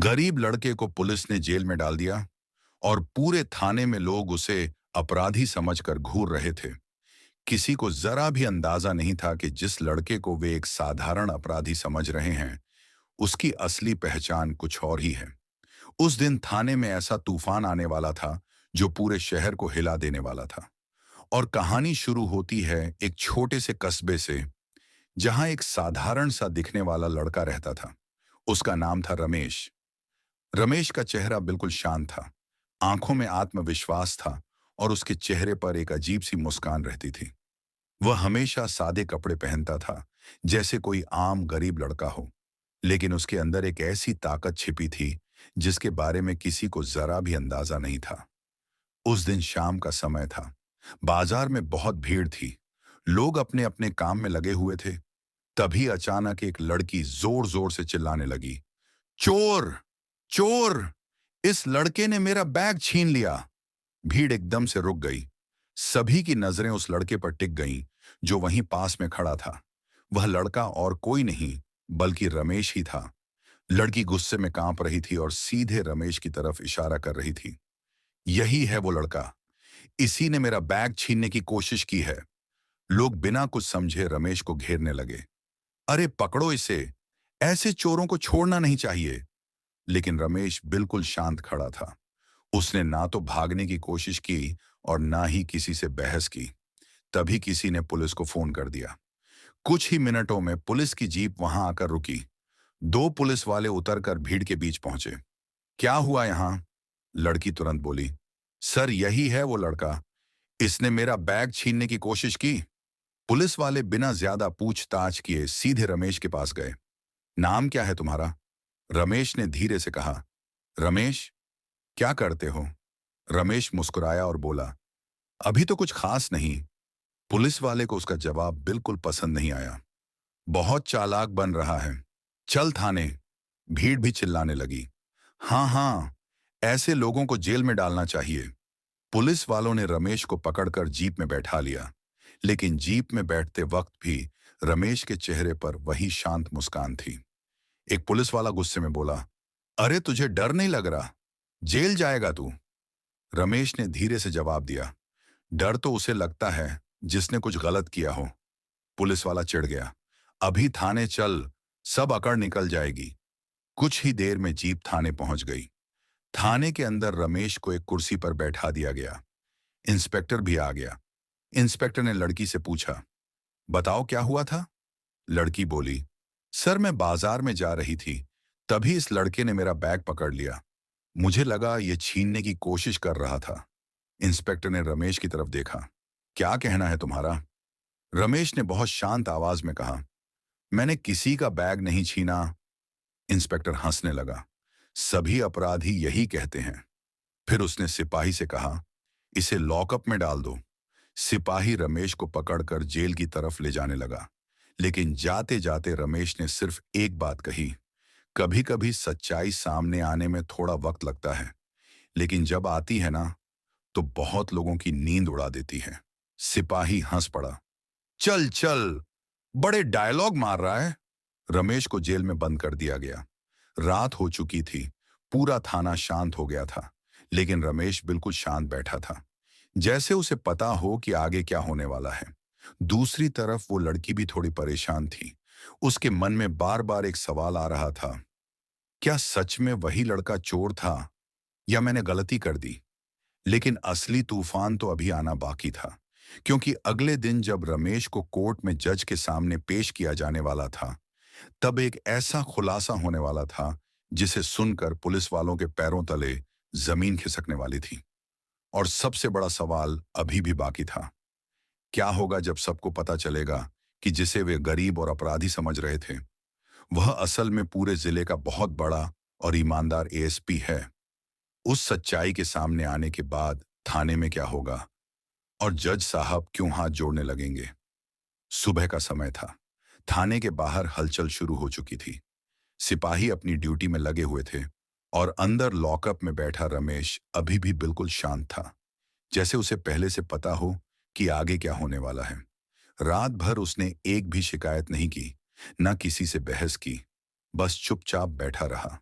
गरीब लड़के को पुलिस ने जेल में डाल दिया और पूरे थाने में लोग उसे अपराधी समझकर घूर रहे थे। किसी को जरा भी अंदाजा नहीं था कि जिस लड़के को वे एक साधारण अपराधी समझ रहे हैं, उसकी असली पहचान कुछ और ही है। उस दिन थाने में ऐसा तूफान आने वाला था जो पूरे शहर को हिला देने वाला था। और कहानी शुरू होती है एक छोटे से कस्बे से, जहां एक साधारण सा दिखने वाला लड़का रहता था। उसका नाम था रमेश। रमेश का चेहरा बिल्कुल शांत था, आंखों में आत्मविश्वास था और उसके चेहरे पर एक अजीब सी मुस्कान रहती थी। वह हमेशा सादे कपड़े पहनता था, जैसे कोई आम गरीब लड़का हो, लेकिन उसके अंदर एक ऐसी ताकत छिपी थी जिसके बारे में किसी को जरा भी अंदाजा नहीं था। उस दिन शाम का समय था। बाजार में बहुत भीड़ थी। लोग अपने अपने काम में लगे हुए थे। तभी अचानक एक लड़की जोर जोर से चिल्लाने लगी, चोर! चोर! इस लड़के ने मेरा बैग छीन लिया। भीड़ एकदम से रुक गई। सभी की नजरें उस लड़के पर टिक गईं, जो वहीं पास में खड़ा था। वह लड़का और कोई नहीं बल्कि रमेश ही था। लड़की गुस्से में कांप रही थी और सीधे रमेश की तरफ इशारा कर रही थी। यही है वो लड़का। इसी ने मेरा बैग छीनने की कोशिश की है। लोग बिना कुछ समझे रमेश को घेरने लगे। अरे पकड़ो इसे! ऐसे चोरों को छोड़ना नहीं चाहिए। लेकिन रमेश बिल्कुल शांत खड़ा था। उसने ना तो भागने की कोशिश की और ना ही किसी से बहस की। तभी किसी ने पुलिस को फोन कर दिया। कुछ ही मिनटों में पुलिस की जीप वहां आकर रुकी। दो पुलिस वाले उतरकर भीड़ के बीच पहुंचे। क्या हुआ यहां? लड़की तुरंत बोली, सर यही है वो लड़का। इसने मेरा बैग छीनने की कोशिश की। पुलिस वाले बिना ज्यादा पूछताछ किए सीधे रमेश के पास गए। नाम क्या है तुम्हारा? रमेश ने धीरे से कहा। रमेश, क्या करते हो? रमेश मुस्कुराया और बोला, अभी तो कुछ खास नहीं। पुलिस वाले को उसका जवाब बिल्कुल पसंद नहीं आया। बहुत चालाक बन रहा है। चल थाने। भीड़ भी चिल्लाने लगी। हाँ हाँ, ऐसे लोगों को जेल में डालना चाहिए। पुलिस वालों ने रमेश को पकड़कर जीप में बैठा लिया। लेकिन जीप में बैठते वक्त भी रमेश के चेहरे पर वही शांत मुस्कान थी। एक पुलिस वाला गुस्से में बोला, अरे तुझे डर नहीं लग रहा? जेल जाएगा तू। रमेश ने धीरे से जवाब दिया, डर तो उसे लगता है जिसने कुछ गलत किया हो। पुलिस वाला चिढ़ गया, अभी थाने चल, सब अकड़ निकल जाएगी। कुछ ही देर में जीप थाने पहुंच गई। थाने के अंदर रमेश को एक कुर्सी पर बैठा दिया गया। इंस्पेक्टर भी आ गया। इंस्पेक्टर ने लड़की से पूछा, बताओ क्या हुआ था? लड़की बोली, सर मैं बाजार में जा रही थी, तभी इस लड़के ने मेरा बैग पकड़ लिया। मुझे लगा ये छीनने की कोशिश कर रहा था। इंस्पेक्टर ने रमेश की तरफ देखा। क्या कहना है तुम्हारा? रमेश ने बहुत शांत आवाज में कहा, मैंने किसी का बैग नहीं छीना। इंस्पेक्टर हंसने लगा। सभी अपराधी यही कहते हैं। फिर उसने सिपाही से कहा, इसे लॉकअप में डाल दो। सिपाही रमेश को पकड़कर जेल की तरफ ले जाने लगा। लेकिन जाते जाते रमेश ने सिर्फ एक बात कही, कभी कभी सच्चाई सामने आने में थोड़ा वक्त लगता है, लेकिन जब आती है ना, तो बहुत लोगों की नींद उड़ा देती है। सिपाही हंस पड़ा। चल चल, बड़े डायलॉग मार रहा है। रमेश को जेल में बंद कर दिया गया। रात हो चुकी थी। पूरा थाना शांत हो गया था। लेकिन रमेश बिल्कुल शांत बैठा था, जैसे उसे पता हो कि आगे क्या होने वाला है। दूसरी तरफ वो लड़की भी थोड़ी परेशान थी। उसके मन में बार बार एक सवाल आ रहा था, क्या सच में वही लड़का चोर था या मैंने गलती कर दी? लेकिन असली तूफान तो अभी आना बाकी था, क्योंकि अगले दिन जब रमेश को कोर्ट में जज के सामने पेश किया जाने वाला था, तब एक ऐसा खुलासा होने वाला था जिसे सुनकर पुलिस वालों के पैरों तले जमीन खिसकने वाली थी। और सबसे बड़ा सवाल अभी भी बाकी था, क्या होगा जब सबको पता चलेगा कि जिसे वे गरीब और अपराधी समझ रहे थे, वह असल में पूरे जिले का बहुत बड़ा और ईमानदार एएसपी है। उस सच्चाई के सामने आने के बाद थाने में क्या होगा और जज साहब क्यों हाथ जोड़ने लगेंगे? सुबह का समय था। थाने के बाहर हलचल शुरू हो चुकी थी। सिपाही अपनी ड्यूटी में लगे हुए थे और अंदर लॉकअप में बैठा रमेश अभी भी बिल्कुल शांत था, जैसे उसे पहले से पता हो कि आगे क्या होने वाला है। रात भर उसने एक भी शिकायत नहीं की, न किसी से बहस की, बस चुपचाप बैठा रहा।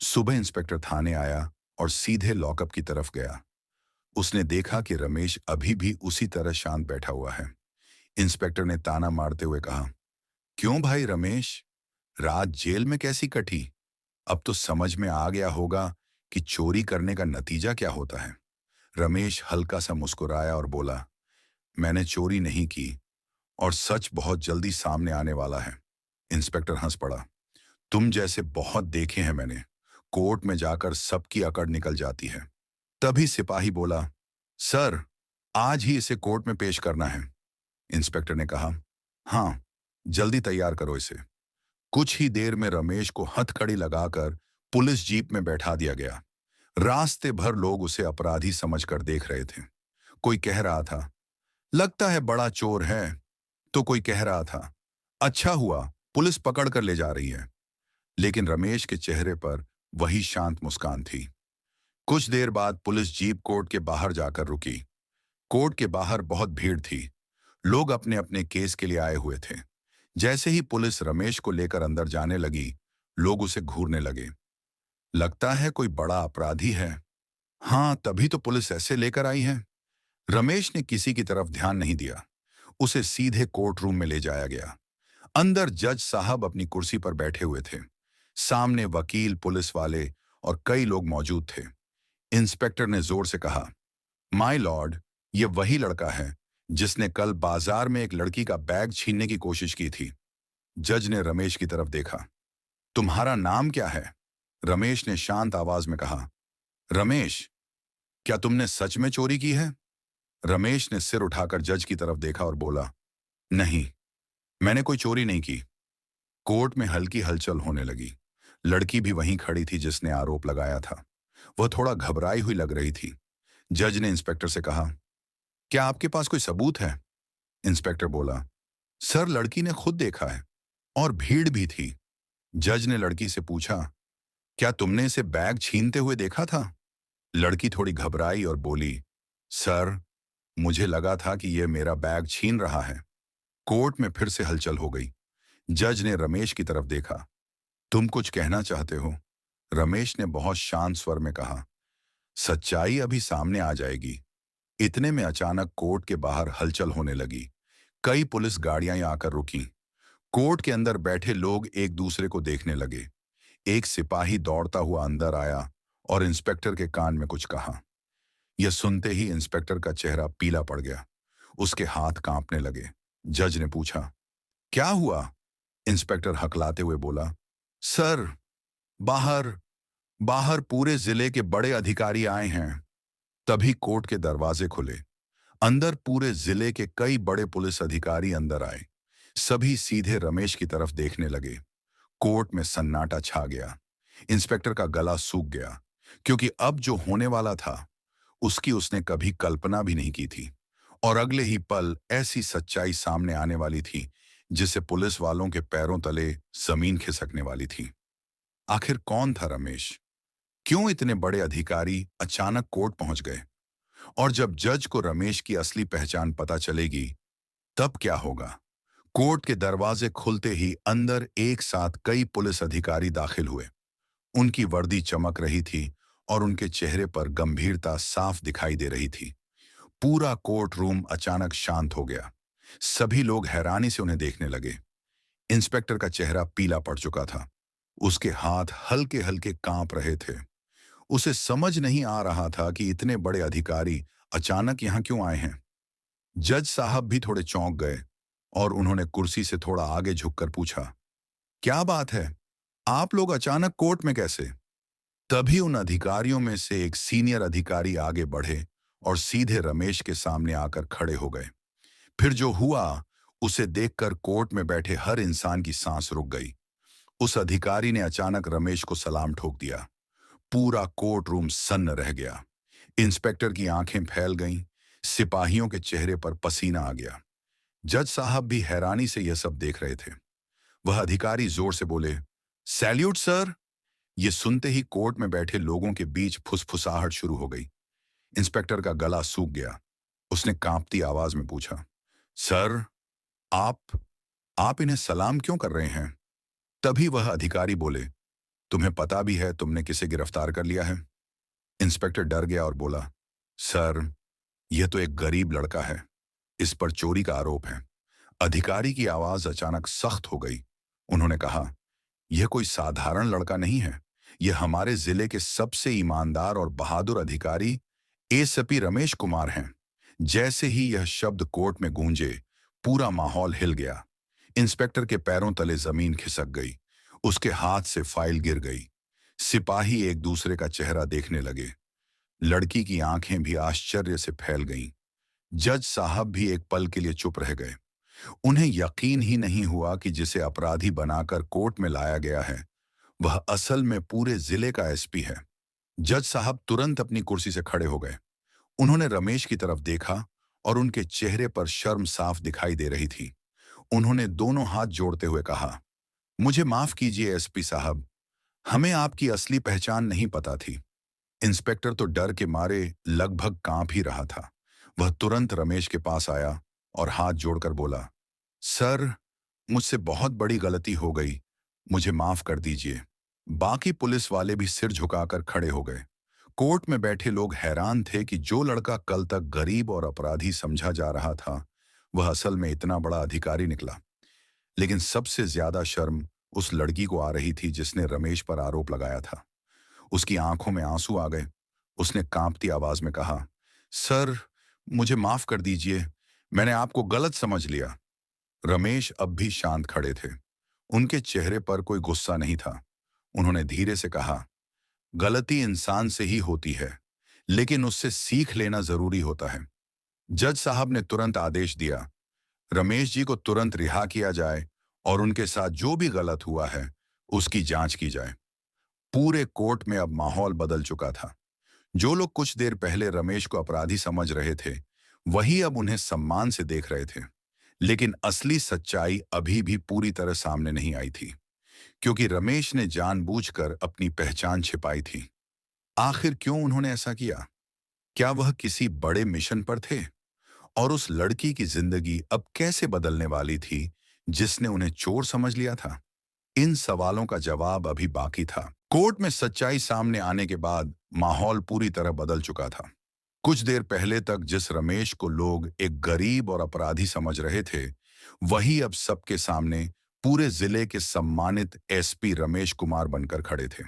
सुबह इंस्पेक्टर थाने आया और सीधे लॉकअप की तरफ गया। उसने देखा कि रमेश अभी भी उसी तरह शांत बैठा हुआ है। इंस्पेक्टर ने ताना मारते हुए कहा, क्यों भाई रमेश, रात जेल में कैसी कटी? अब तो समझ में आ गया होगा कि चोरी करने का नतीजा क्या होता है। रमेश हल्का सा मुस्कुराया और बोला, मैंने चोरी नहीं की और सच बहुत जल्दी सामने आने वाला है। इंस्पेक्टर हंस पड़ा, तुम जैसे बहुत देखे हैं मैंने। कोर्ट में जाकर सबकी अकड़ निकल जाती है। तभी सिपाही बोला, सर, आज ही इसे कोर्ट में पेश करना है। इंस्पेक्टर ने कहा, हाँ, जल्दी तैयार करो इसे। कुछ ही देर में रमेश को हथकड़ी लगाकर पुलिस जीप में बैठा दिया गया। रास्ते भर लोग उसे अपराधी समझकर देख रहे थे। कोई कह रहा था, लगता है बड़ा चोर है, तो कोई कह रहा था, अच्छा हुआ पुलिस पकड़ कर ले जा रही है। लेकिन रमेश के चेहरे पर वही शांत मुस्कान थी। कुछ देर बाद पुलिस जीप कोर्ट के बाहर जाकर रुकी। कोर्ट के बाहर बहुत भीड़ थी। लोग अपने अपने केस के लिए आए हुए थे। जैसे ही पुलिस रमेश को लेकर अंदर जाने लगी, लोग उसे घूरने लगे। लगता है कोई बड़ा अपराधी है। हाँ, तभी तो पुलिस ऐसे लेकर आई है। रमेश ने किसी की तरफ ध्यान नहीं दिया। उसे सीधे कोर्ट रूम में ले जाया गया। अंदर जज साहब अपनी कुर्सी पर बैठे हुए थे। सामने वकील, पुलिस वाले और कई लोग मौजूद थे। इंस्पेक्टर ने जोर से कहा, माय लॉर्ड, ये वही लड़का है जिसने कल बाजार में एक लड़की का बैग छीनने की कोशिश की थी। जज ने रमेश की तरफ देखा। तुम्हारा नाम क्या है? रमेश ने शांत आवाज में कहा, रमेश, क्या तुमने सच में चोरी की है? रमेश ने सिर उठाकर जज की तरफ देखा और बोला, नहीं, मैंने कोई चोरी नहीं की। कोर्ट में हल्की हलचल होने लगी। लड़की भी वहीं खड़ी थी जिसने आरोप लगाया था। वह थोड़ा घबराई हुई लग रही थी। जज ने इंस्पेक्टर से कहा, क्या आपके पास कोई सबूत है? इंस्पेक्टर बोला, सर, लड़की ने खुद देखा है और भीड़ भी थी। जज ने लड़की से पूछा, क्या तुमने इसे बैग छीनते हुए देखा था? लड़की थोड़ी घबराई और बोली, सर, मुझे लगा था कि यह मेरा बैग छीन रहा है। कोर्ट में फिर से हलचल हो गई। जज ने रमेश की तरफ देखा, तुम कुछ कहना चाहते हो? रमेश ने बहुत शांत स्वर में कहा, सच्चाई अभी सामने आ जाएगी। इतने में अचानक कोर्ट के बाहर हलचल होने लगी। कई पुलिस गाड़ियां आकर रुकीं। कोर्ट के अंदर बैठे लोग एक दूसरे को देखने लगे। एक सिपाही दौड़ता हुआ अंदर आया और इंस्पेक्टर के कान में कुछ कहा। यह सुनते ही इंस्पेक्टर का चेहरा पीला पड़ गया। उसके हाथ कांपने लगे। जज ने पूछा, क्या हुआ? इंस्पेक्टर हकलाते हुए बोला, सर, बाहर बाहर पूरे जिले के बड़े अधिकारी आए हैं। तभी कोर्ट के दरवाजे खुले। अंदर पूरे जिले के कई बड़े पुलिस अधिकारी अंदर आए। सभी सीधे रमेश की तरफ देखने लगे। कोर्ट में सन्नाटा छा गया। इंस्पेक्टर का गला सूख गया, क्योंकि अब जो होने वाला था उसकी उसने कभी कल्पना भी नहीं की थी। और अगले ही पल ऐसी सच्चाई सामने आने वाली थी जिससे पुलिस वालों के पैरों तले जमीन खिसकने वाली थी। आखिर कौन था रमेश? क्यों इतने बड़े अधिकारी अचानक कोर्ट पहुंच गए? और जब जज को रमेश की असली पहचान पता चलेगी, तब क्या होगा? कोर्ट के दरवाजे खुलते ही अंदर एक साथ कई पुलिस अधिकारी दाखिल हुए। उनकी वर्दी चमक रही थी और उनके चेहरे पर गंभीरता साफ दिखाई दे रही थी। पूरा कोर्ट रूम अचानक शांत हो गया। सभी लोग हैरानी से उन्हें देखने लगे। इंस्पेक्टर का चेहरा पीला पड़ चुका था। उसके हाथ हल्के हल्के कांप रहे थे। उसे समझ नहीं आ रहा था कि इतने बड़े अधिकारी अचानक यहां क्यों आए हैं। जज साहब भी थोड़े चौंक गए और उन्होंने कुर्सी से थोड़ा आगे झुककर पूछा, क्या बात है, आप लोग अचानक कोर्ट में कैसे? तभी उन अधिकारियों में से एक सीनियर अधिकारी आगे बढ़े और सीधे रमेश के सामने आकर खड़े हो गए। फिर जो हुआ उसे देखकर कोर्ट में बैठे हर इंसान की सांस रुक गई। उस अधिकारी ने अचानक रमेश को सलाम ठोक दिया। पूरा कोर्ट रूम सन्न रह गया। इंस्पेक्टर की आंखें फैल गईं। सिपाहियों के चेहरे पर पसीना आ गया। जज साहब भी हैरानी से यह सब देख रहे थे। वह अधिकारी जोर से बोले, सैल्यूट सर। ये सुनते ही कोर्ट में बैठे लोगों के बीच फुसफुसाहट शुरू हो गई। इंस्पेक्टर का गला सूख गया। उसने कांपती आवाज में पूछा, सर, आप आप इन्हें सलाम क्यों कर रहे हैं? तभी वह अधिकारी बोले, तुम्हें पता भी है तुमने किसे गिरफ्तार कर लिया है? इंस्पेक्टर डर गया और बोला, सर, यह तो एक गरीब लड़का है। इस पर चोरी का आरोप है। अधिकारी की आवाज अचानक सख्त हो गई। उन्होंने कहा, यह कोई साधारण लड़का नहीं है। यह हमारे जिले के सबसे ईमानदार और बहादुर अधिकारी एसपी रमेश कुमार हैं। जैसे ही यह शब्द कोर्ट में गूंजे, पूरा माहौल हिल गया। इंस्पेक्टर के पैरों तले जमीन खिसक गई। उसके हाथ से फाइल गिर गई। सिपाही एक दूसरे का चेहरा देखने लगे। लड़की की आंखें भी आश्चर्य से फैल गईं। जज साहब भी एक पल के लिए चुप रह गए। उन्हें यकीन ही नहीं हुआ कि जिसे अपराधी बनाकर कोर्ट में लाया गया है, वह असल में पूरे जिले का एसपी है। जज साहब तुरंत अपनी कुर्सी से खड़े हो गए। उन्होंने रमेश की तरफ देखा और उनके चेहरे पर शर्म साफ दिखाई दे रही थी। उन्होंने दोनों हाथ जोड़ते हुए कहा, मुझे माफ कीजिए एसपी साहब, हमें आपकी असली पहचान नहीं पता थी। इंस्पेक्टर तो डर के मारे लगभग कांप ही रहा था। वह तुरंत रमेश के पास आया और हाथ जोड़कर बोला, सर, मुझसे बहुत बड़ी गलती हो गई, मुझे माफ कर दीजिए। बाकी पुलिस वाले भी सिर झुकाकर खड़े हो गए। कोर्ट में बैठे लोग हैरान थे कि जो लड़का कल तक गरीब और अपराधी समझा जा रहा था, वह असल में इतना बड़ा अधिकारी निकला। लेकिन सबसे ज्यादा शर्म उस लड़की को आ रही थी जिसने रमेश पर आरोप लगाया था। उसकी आंखों में आंसू आ गए। उसने कांपती आवाज में कहा, सर, मुझे माफ कर दीजिए, मैंने आपको गलत समझ लिया। रमेश अब भी शांत खड़े थे। उनके चेहरे पर कोई गुस्सा नहीं था। उन्होंने धीरे से कहा, गलती इंसान से ही होती है, लेकिन उससे सीख लेना जरूरी होता है। जज साहब ने तुरंत आदेश दिया, रमेश जी को तुरंत रिहा किया जाए और उनके साथ जो भी गलत हुआ है उसकी जांच की जाए। पूरे कोर्ट में अब माहौल बदल चुका था। जो लोग कुछ देर पहले रमेश को अपराधी समझ रहे थे, वही अब उन्हें सम्मान से देख रहे थे। लेकिन असली सच्चाई अभी भी पूरी तरह सामने नहीं आई थी, क्योंकि रमेश ने जानबूझकर अपनी पहचान छिपाई थी। आखिर क्यों उन्होंने ऐसा किया? क्या वह किसी बड़े मिशन पर थे? और उस लड़की की जिंदगी अब कैसे बदलने वाली थी जिसने उन्हें चोर समझ लिया था? इन सवालों का जवाब अभी बाकी था। कोर्ट में सच्चाई सामने आने के बाद माहौल पूरी तरह बदल चुका था। कुछ देर पहले तक जिस रमेश को लोग एक गरीब और अपराधी समझ रहे थे, वही अब सबके सामने पूरे जिले के सम्मानित एसपी रमेश कुमार बनकर खड़े थे।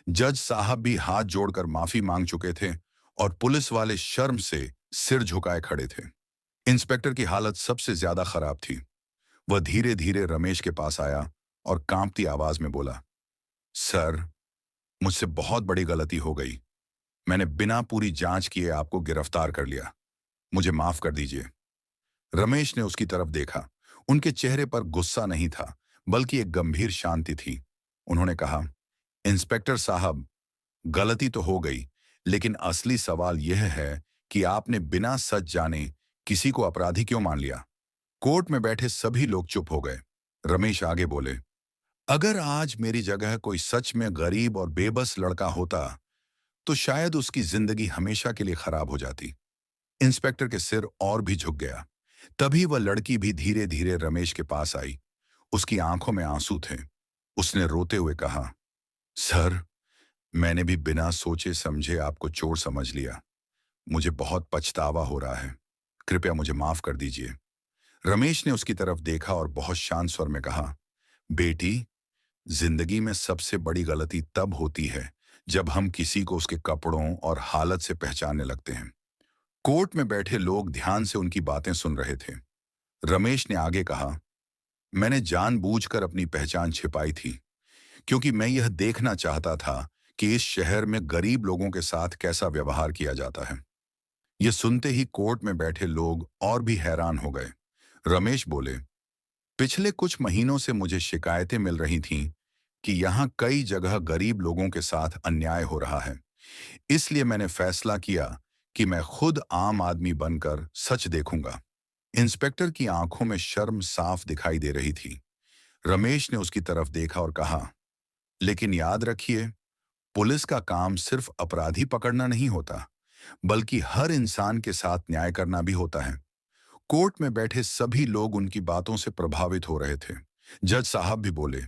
जज साहब भी हाथ जोड़कर माफी मांग चुके थे और पुलिस वाले शर्म से सिर झुकाए खड़े थे। इंस्पेक्टर की हालत सबसे ज्यादा खराब थी। वह धीरे धीरे रमेश के पास आया और कांपती आवाज में बोला, सर, मुझसे बहुत बड़ी गलती हो गई। मैंने बिना पूरी जांच किए आपको गिरफ्तार कर लिया। मुझे माफ कर दीजिए। रमेश ने उसकी तरफ देखा। उनके चेहरे पर गुस्सा नहीं था, बल्कि एक गंभीर शांति थी। उन्होंने कहा, इंस्पेक्टर साहब, गलती तो हो गई, लेकिन असली सवाल यह है कि आपने बिना सच जाने किसी को अपराधी क्यों मान लिया? कोर्ट में बैठे सभी लोग चुप हो गए। रमेश आगे बोले, अगर आज मेरी जगह कोई सच में गरीब और बेबस लड़का होता, तो शायद उसकी जिंदगी हमेशा के लिए खराब हो जाती। इंस्पेक्टर के सिर और भी झुक गया। तभी वह लड़की भी धीरे धीरे रमेश के पास आई। उसकी आंखों में आंसू थे। उसने रोते हुए कहा, सर, मैंने भी बिना सोचे समझे आपको चोर समझ लिया। मुझे बहुत पछतावा हो रहा है। कृपया मुझे माफ कर दीजिए। रमेश ने उसकी तरफ देखा और बहुत शांत स्वर में कहा, बेटी, जिंदगी में सबसे बड़ी गलती तब होती है जब हम किसी को उसके कपड़ों और हालत से पहचानने लगते हैं। कोर्ट में बैठे लोग ध्यान से उनकी बातें सुन रहे थे। रमेश ने आगे कहा, मैंने जानबूझकर अपनी पहचान छिपाई थी, क्योंकि मैं यह देखना चाहता था कि इस शहर में गरीब लोगों के साथ कैसा व्यवहार किया जाता है। यह सुनते ही कोर्ट में बैठे लोग और भी हैरान हो गए। रमेश बोले, पिछले कुछ महीनों से मुझे शिकायतें मिल रही थीं कि यहाँ कई जगह गरीब लोगों के साथ अन्याय हो रहा है। इसलिए मैंने फैसला किया कि मैं खुद आम आदमी बनकर सच देखूंगा। इंस्पेक्टर की आंखों में शर्म साफ दिखाई दे रही थी। रमेश ने उसकी तरफ देखा और कहा, लेकिन याद रखिए, पुलिस का काम सिर्फ अपराधी पकड़ना नहीं होता, बल्कि हर इंसान के साथ न्याय करना भी होता है। कोर्ट में बैठे सभी लोग उनकी बातों से प्रभावित हो रहे थे। जज साहब भी बोले,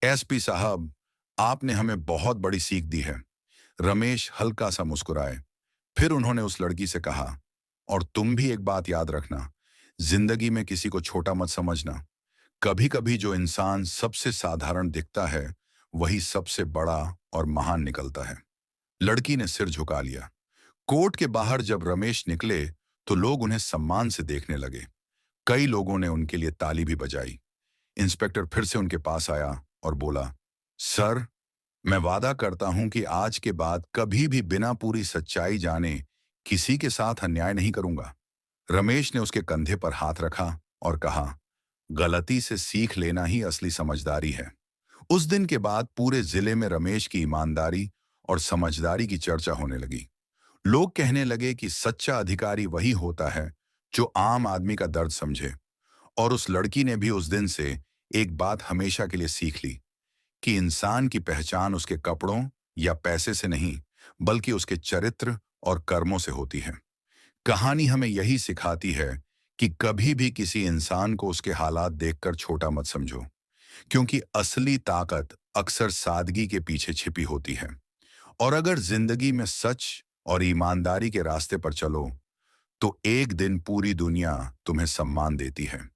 एसपी साहब, आपने हमें बहुत बड़ी सीख दी है। रमेश हल्का सा मुस्कुराए। फिर उन्होंने उस लड़की से कहा, और तुम भी एक बात याद रखना, जिंदगी में किसी को छोटा मत समझना। कभी कभी जो इंसान सबसे साधारण दिखता है, वही सबसे बड़ा और महान निकलता है। लड़की ने सिर झुका लिया। कोर्ट के बाहर जब रमेश निकले, तो लोग उन्हें सम्मान से देखने लगे। कई लोगों ने उनके लिए ताली भी बजाई। इंस्पेक्टर फिर से उनके पास आया और बोला, सर, मैं वादा करता हूं कि आज के बाद कभी भी बिना पूरी सच्चाई जाने किसी के साथ अन्याय नहीं करूंगा। रमेश ने उसके कंधे पर हाथ रखा और कहा, गलती से सीख लेना ही असली समझदारी है। उस दिन के बाद पूरे जिले में रमेश की ईमानदारी और समझदारी की चर्चा होने लगी। लोग कहने लगे कि सच्चा अधिकारी वही होता है जो आम आदमी का दर्द समझे। और उस लड़की ने भी उस दिन से एक बात हमेशा के लिए सीख ली, कि इंसान की पहचान उसके कपड़ों या पैसे से नहीं, बल्कि उसके चरित्र और कर्मों से होती है। कहानी हमें यही सिखाती है कि कभी भी किसी इंसान को उसके हालात देखकर छोटा मत समझो, क्योंकि असली ताकत अक्सर सादगी के पीछे छिपी होती है। और अगर जिंदगी में सच और ईमानदारी के रास्ते पर चलो, तो एक दिन पूरी दुनिया तुम्हें सम्मान देती है।